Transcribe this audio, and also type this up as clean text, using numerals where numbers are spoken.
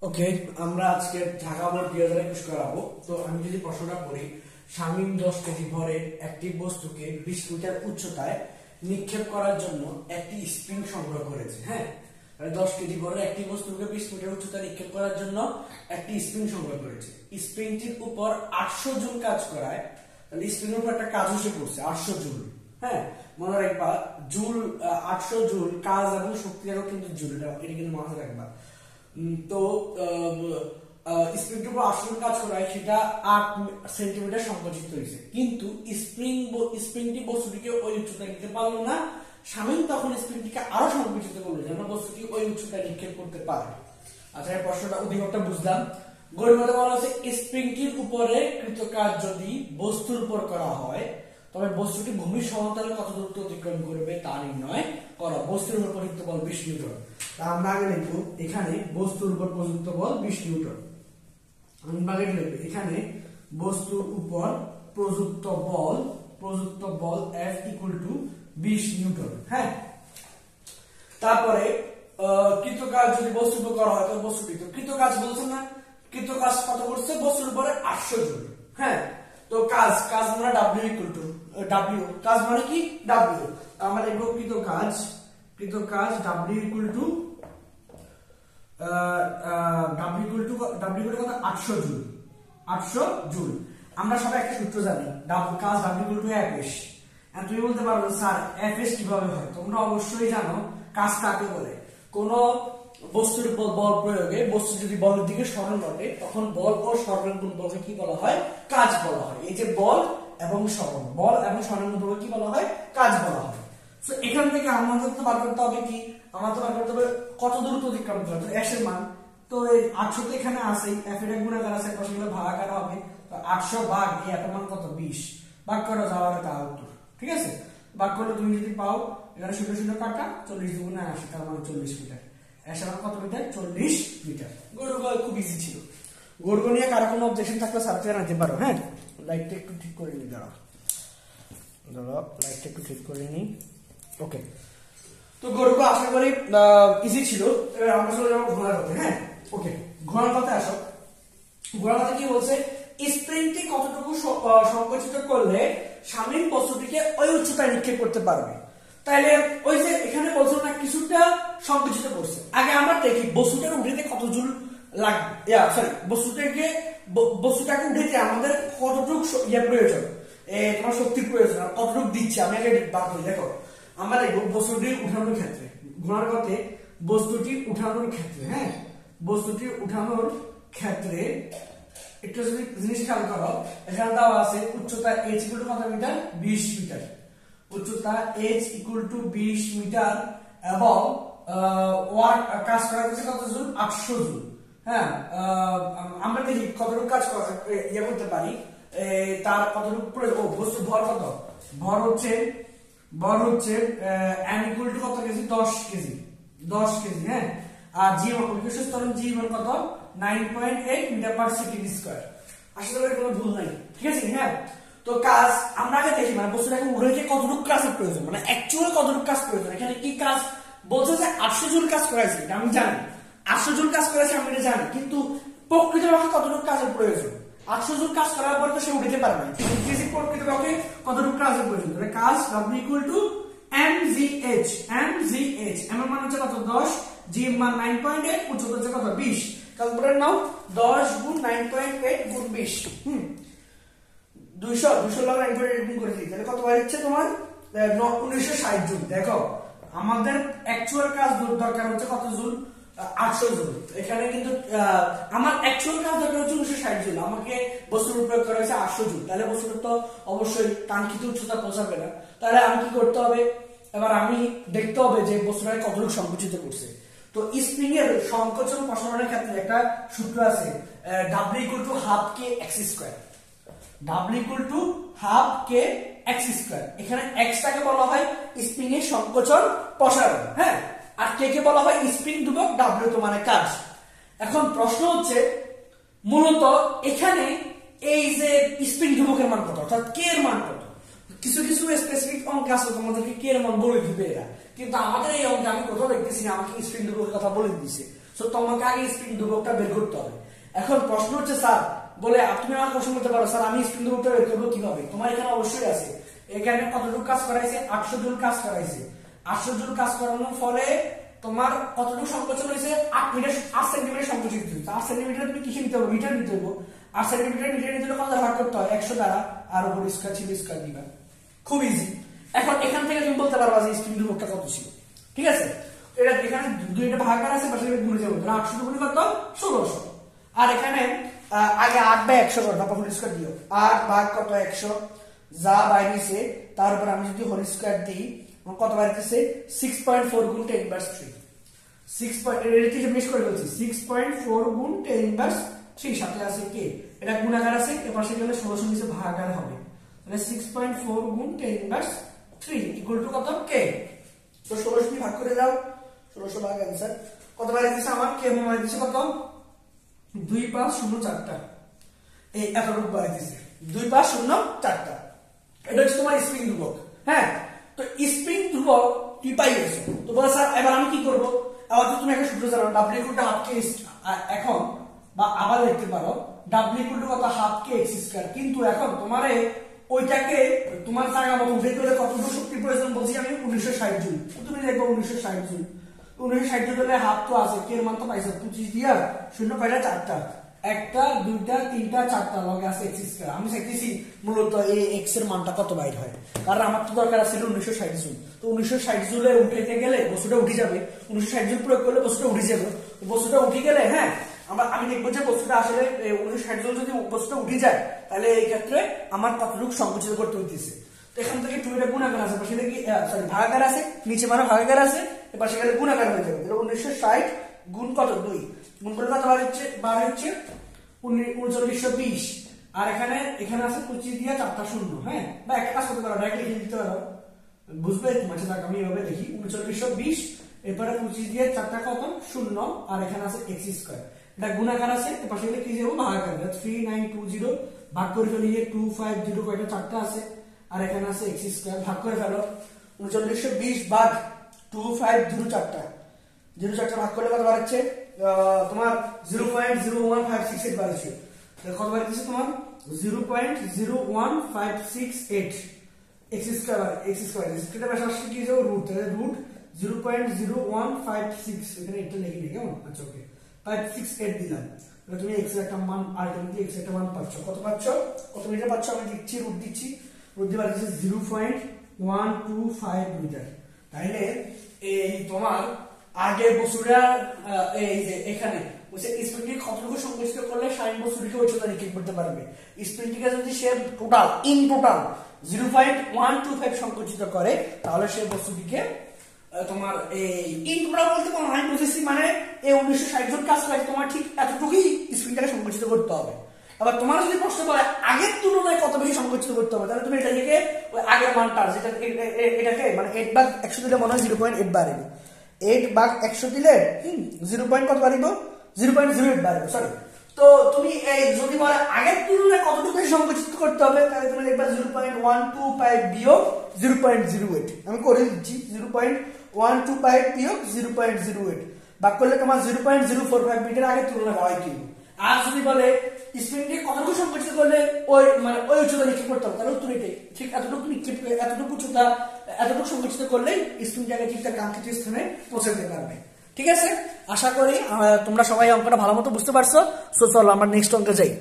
ওকে, আমরা আজকে ঢাকা বোর্ড 2021 করাবো। তো আমি যদি প্রশ্নটা পড়ি, শামীম 10 কেজি ভরের একটি বস্তুকে 20 মিটার উচ্চতায় নিক্ষেপ করার জন্য একটি স্প্রিং সংগ্রহ করেছে। হ্যাঁ, 10 কেজি ভরের একটি বস্তুকে 20 মিটার উচ্চতায় নিক্ষেপ করার জন্য একটি স্প্রিং সংগ্রহ করেছে। স্প্রিংটির উপর 800 জুল কাজ করায়, তাহলে স্প্রিংয়ের উপর একটা কাজ এসে পড়ছে 800 জুল। হ্যাঁ, মনে রাখবা জুল, 800 জুল কাজ এবং শক্তি আরো কিন্তু জুল, এটা কিন্তু মাথায় রাখবা। তো স্প্রিংটির উপর 800 কাজ করায় সেটা 8 সেন্টিমিটার সংকুচিত হয়েছে, কিন্তু স্প্রিংটি বস্তুটিকে ওই উচ্চতায় নিতে পারলো না। শামীম তখন স্প্রিংটিকে আরো সংকুচিত করলো যেন বস্তুটি ওই উচ্চতায় নিক্ষেপ করতে পারে। আচ্ছা, এই প্রশ্নটা অধিকটা বুঝলাম। গরিবতে বলা হচ্ছে স্প্রিংটির উপরে কৃতকাজ যদি বস্তুর উপর করা হয় তবে বস্তুটি ভূমির সমতলে কত দূরত্ব অতিক্রম করবে তা নির্ণয় করো। বস্তুর উপর প্রযুক্ত বল 20 নিউটন। তা আমরা আগে লিখবো এখানে বস্তুর উপর প্রযুক্ত বল 20 নিউটন। আমরা আগে লিখবো এখানে বস্তুর উপর প্রযুক্ত বল F = 20 নিউটন। হ্যাঁ, তারপরে কৃতকাজ যদি বস্তুর উপর করা হয় তবে বস্তুটি, তো কৃতকাজ বলছে না, কৃতকাজ কত করছে বস্তুর উপরে 800 জুল। হ্যাঁ, তো কাজ মানে W কাজ মানে কি W। আমরা লিখবো কৃতকাজ W কত 800 জুল। 800 জুল। আমরা সবাই একটা সূত্র জানি, কাজ W = Fs। আর তুমি বলতে পারো স্যার Fs কিভাবে হয়? তোমরা অবশ্যই জানো কাজ কাকে বলে। কোন বস্তুর উপর বল প্রয়োগে বস্তু যদি বলের দিকে সরণ ঘটে তখন বল ও সরণের গুণফলকে কি বলা হয়? কাজ বলা হয়। এই যে বল এবং সরণের গুণফলকে কি বলা হয়? কাজ বলা হয়। সো এখান থেকে আমাদের তো বার করতে হবে কি, আমাদের বার করতে হবে কত দূরত্ব অতিক্রম করতে হবে, S এর মান। তো এই 800 তো এখানে আছে, F এর গুণাকার আছে, পাশে ভাগাকার হবে। তো 800 ভাগ এই এত মান কত 20, ভাগ করে যাওয়ার তা উত্তর। ঠিক আছে, ভাগ করলে তুমি যদি পাও এখানে 0 0 কাটা 40 × 80 তার মানে 40 মিটার। S এর মান কত মিটার? 40 মিটার। গড়গড় খুব ইজি ছিল। গড়গড় নিয়ে কারো কোনো অবজেকশন থাকলে স্যারকে জানাতে পারো। হ্যাঁ, লাইটটা একটু ঠিক করে নি, দাঁড়াও লাইটটা একটু ঠিক করে নি। ওকে, তো গড়গড় আশা করি ইজি ছিল। আমরা চলে যাবো ঘোড়ার কথা। হ্যাঁ, ওকে, ঘোড়ার কথায় আসো। ঘোড়ার কথা কি বলছে? স্প্রিংটি কতটুকু সংকুচিত করলে শামীম বস্তুটিকে ওই উচ্চতায় নিক্ষেপ করতে পারবে। তাইলে ওই যে এখানে বলছো না কিছুটা সংকুচিত করছে, আগে আমরা দেখি বস্তুটাকে উঠাতে কত জুল লাগবে, বস্তুটাকে উঠাতে আমাদের কতটুকু প্রয়োজন, তোমার শক্তির প্রয়োজন, আর কতটুকু দিচ্ছে আমি আগে বার করি। দেখো, আমরা দেখবো বস্তুটি উঠানোর ক্ষেত্রে, ঘোড়ার পথে বস্তুটি উঠানোর ক্ষেত্রে, হ্যাঁ, বস্তুটি উঠানোর ক্ষেত্রে একটু যদি জিনিস খেয়াল করো, এখানে দেওয়া আছে উচ্চতা h = কত মিটার? 20 মিটার। উচ্চতা h = 20 মিটার এবং কাজ করা হচ্ছে কত জুল? 800 জুল। হ্যাঁ, আমরা দেখি কতটুকু কাজ করা করতে পারি, তার কতটুকু বস্তুর ভর কত? ভর হচ্ছে m = কত কেজি? 10 কেজি। হ্যাঁ, আর জি মান কত? 9.8 মিটার/সেকেন্ড²। আসলে কোনো ভুল নাই, ঠিক আছে? হ্যাঁ, তো কাজ আমরা আগে দেখি, মানে বস্তুটাকে উড়াইতে কতটুকু কাজের প্রয়োজন, মানে অ্যাকচুয়াল কতটুকু কাজ প্রয়োজন। এখানে কি কাজ বলছে যে 800 জুল কাজ করাইছে, এটা আমি জানি, 800 জুল কাজ করাইছে আমি এটা জানি, কিন্তু প্রকৃতপক্ষে কতটুকু কাজের প্রয়োজন? 800 জুল কাজ করার পর তো সে উঠাতে পারবে না, কিন্তু প্রকৃতপক্ষে কতটুকু কাজের প্রয়োজন? তাহলে কাজ W = mgh। m এর মান হচ্ছে কত? 10, g এর মান 9.8, উচ্চতা হচ্ছে কত? 20। ক্যালকুলেটর নাও, 10 × 9.8 × 20। 200 লগ 9.8 গুণ করে দিই, তাহলে কত হচ্ছে তোমার? 1960 জুল। দেখো, আমাদের অ্যাকচুয়াল কাজ দরকার হচ্ছে কত জুল? 800 জুল। এখানে কিন্তু আমার অ্যাকচুয়াল কাজ দরকার হচ্ছে 1960 জুল, আমাকে বস্তুর প্রয়োগ করা হয়েছে 800 জুল। তাহলে বস্তুটা তো অবশ্যই কাঙ্ক্ষিত উচ্চতা পৌঁছাবে না। তাহলে আমি কি করতে হবে? এবার আমি দেখতে হবে যে বস্তুটাকে কতটুকু সংকুচিত করছে। তো স্প্রিং এর সংকোচন প্রসারণের ক্ষেত্রে একটা সূত্র আছে, W = ½ kx²। W = ½ kx²। এখানে x টাকে বলা হয় স্প্রিং এর সংকোচন প্রসারণ, হ্যাঁ, আর k কে বলা হয় স্প্রিং ধ্রুবক W, তো মানে কাজ। এখন প্রশ্ন হচ্ছে মূলত এখানে এই যে স্প্রিং ধ্রুবকের মান কত, অর্থাৎ k এর মান কত? কিছু স্পেসিফিক অঙ্ক আছে তোমাদেরকে k এর মান বলে দিবে এরা, কিন্তু আমাদের এই অঙ্কে আমি কোথাও দেখতেছি না, আমাকে স্প্রিং ধ্রুবকের কথা বলে দিয়েছে। সো তোমাকে আগে স্প্রিং ধ্রুবকটা বের করতে হবে। এখন প্রশ্ন হচ্ছে স্যার বলে তুমি আমার প্রশ্ন করতে পারো স্যার আমি স্প্রিং ধ্রুবকটা বের করবো কিভাবে? তোমার এখানে অবশ্যই আছে, এখানে কতটুকু কাজ করাইছে? 800 জুল কাজ করাইছে। 800 জুল কাজ করানোর ফলে তোমার কতটুকু সংকোচন হয়েছে? 8 সেন্টিমিটার সংকোচিত হয়েছে। 8 সেন্টিমিটার তুমি কিসে নিতে হবে? মিটার নিতে হবে। 8 সেন্টিমিটার মিটার নিতে হলে কত ভাগ করতে হয়? 100 দ্বারা, আর উপর স্কয়ার ছিল স্কয়ার দিবা। খুব ইজি। এখন এখান থেকে তুমি বলতে পারবা যে স্প্রিং ধ্রুবকটা কত ছিল। ঠিক আছে, এটা এখানে দুইটা ভাগাকার আছে, পাশে গুণে যাবে। 800 গুণে কত? 1600। আর এখানে আগে 8/100 করো, তারপর হোল স্কয়ার দিও। 8 ভাগ কত? 100 যা বাইরেছে তার উপর আমি যদি হোল স্কয়ার দিই কত বাইরেছে? 6.4 গুণ 10/3। 6 মিস করে বলছি, 6.4 গুণ 10/3। সাথে আছে কে, এটা গুণাকার আছে, এর পাশে গেলে 1600 নিচে ভাগাকার হবে। তাহলে 6.4 গুণ 10/3 ইকুয়াল টু কত? কে। তো 1600 ভাগ করে দাও, 1600 ভাগ आंसर কত বাইরেছে আমার? কে বাইরেছে কত? 25004টা। এই এতটুকু বাইরেছে 25004টা। এটা হচ্ছে তোমার স্প্রিং ধ্রুবক। হ্যাঁ, তো স্প্রিং ধ্রুবক কি পাইছো? তো বল স্যার এবার আমি কি করব? আবার তুমি একটা সূত্র জানো, W = হাফ কে। এখন বা আবার লিখতে পারো W = কত? হাফ কে x স্কয়ার। কিন্তু এখন তোমারে ওইটাকে তোমার জায়গা মতো বের করে কতটুকু শক্তির প্রয়োজন বলছি আমি? 1960 জুল। তুমি দেখো 1960 জুল। 1960 জুল হলে হাফ তো আছে, কে এর মান তো পাইছো 25 দিয়া 0 কয়টা? 4টা। 1টা 2টা 3টা 4টা লগে আছে x স্কয়ার। আমি চাইতেছি মূলত এই x এর মানটা কত বাইর হয়, কারণ আমার তো দরকার ছিল 1960 জুল। তো 1960 জুলে উঠাইতে গেলে বস্তুটা উঠে যাবে, 1960 জুল প্রয়োগ করলে বস্তুটা উঠে যাবে। বস্তুটা উঠে গেলে হ্যাঁ আমি দেখবো যে বস্তুটা আসলে 1960 জুল যদি বস্তুটা উঠে যায় তাহলে এই ক্ষেত্রে আমার কতটুকু সংকুচিত করতে হইতেছে। তো এখান থেকে 2 এটা গুণাকার আছে, পাশে কি সরি ভাগাকার আছে, নিচে মানে ভাগাকার আছে, এর পাশে গেলে গুণাকার হয়ে যাবে। তাহলে 1960 গুণ কত? 2 গুণ করলে কত বার হচ্ছে? 3920। আর এখানে আছে 25 দিয়ে 4টা শূন্য। হ্যাঁ, বা একটা কাজ করতে পারো, ডাইরেক্ট লিখে দিতে পারো, বুঝবে তোমার সাথে। আমি এভাবে দেখি 3920 এরপরে 25 দিয়ে 4টা কত? শূন্য। আর এখানে আছে x স্কয়ার, এটা গুণাকার আছে, এর পাশে গেলে কি যাবো? ভাগাকার। 3920 ভাগ করে ফেলি 250 কয়টা? 4টা আছে। আর এখানে আছে x স্কয়ার, ভাগ করে ফেলো 3920 ভাগ 250 4টা, 04টা ভাগ করলে কত বার হচ্ছে? তোমার 0.01568 বার হচ্ছে। কত বার হচ্ছে তোমার? 0.01568 x স্কয়ার। এটা বেশ আসছে কি যাও রুট, তাহলে রুট 0.0156 এখানে এটা লিখে নিই কেমন? আচ্ছা ওকে, 568 দিলাম। তাহলে তুমি x এর একটা মান আলটিমেটলি x এর একটা মান পাচ্ছ। কত পাচ্ছ? কত মিটার পাচ্ছ? আমি লিখছি, রুট দিচ্ছি। রুট দিয়ে পাচ্ছি 0.125 মিটার। তাইলে এই তোমার আগে বস্তুটা এই যে এখানে বলছে স্প্রিংটি কতটুকু সংকুচিত করলে সাইন বস্তুটিকে উচ্চতা নিক্ষেপ করতে পারবে। স্প্রিংটিকে যদি সে টোটাল 0.125 সংকুচিত করে তাহলে সে বস্তুটিকে তোমার এই টোটাল বলতে কোনো আমি বুঝেছি মানে এই 1960 জন কাজ করে তোমার ঠিক এতটুকুই স্প্রিংটাকে সংকুচিত করতে হবে। আবার তোমার যদি প্রশ্ন করে আগের তুলনায় কত বেশি সংকুচিত করতে হবে, তাহলে তুমি এটা থেকে ওই আগের মানটা যেটা এটাকে মানে 8/100 দিলে মনে হয় 0.8 বাড়িব। 8/100 দিলে 0. কত বাড়িব? 0.08 বাড়িব, সরি। তো তুমি এই যদি বলে আগের তুলনায় কতটুকু বেশি সংকুচিত করতে হবে, তাহলে তুমি লিখবা 0.125 বিয়োগ 0.08। আমি করে দিচ্ছি 0.125 বিয়োগ 0.08 ভাগ করলে তোমার 0.045 মিটার আগের তুলনায় হয় কি। আর যদি বলে স্প্রিংটি কতটুকু সংকুচিত করলে ওই মানে ওই উচ্চতা নিক্ষেপ করতে হবে, তাহলে উত্তর এটাই। ঠিক এতটুকু নিক্ষেপ, এতটুকু উচ্চতা, এতটুকু সংকুচিত করলেই স্প্রিংটাকে ঠিক তার কাঙ্ক্ষিত স্থানে পৌঁছাতে পারবে। ঠিক আছে, আশা করি তোমরা সবাই অঙ্কটা ভালো মতো বুঝতে পারছো। সো চলো আমরা নেক্সট অঙ্কে যাই।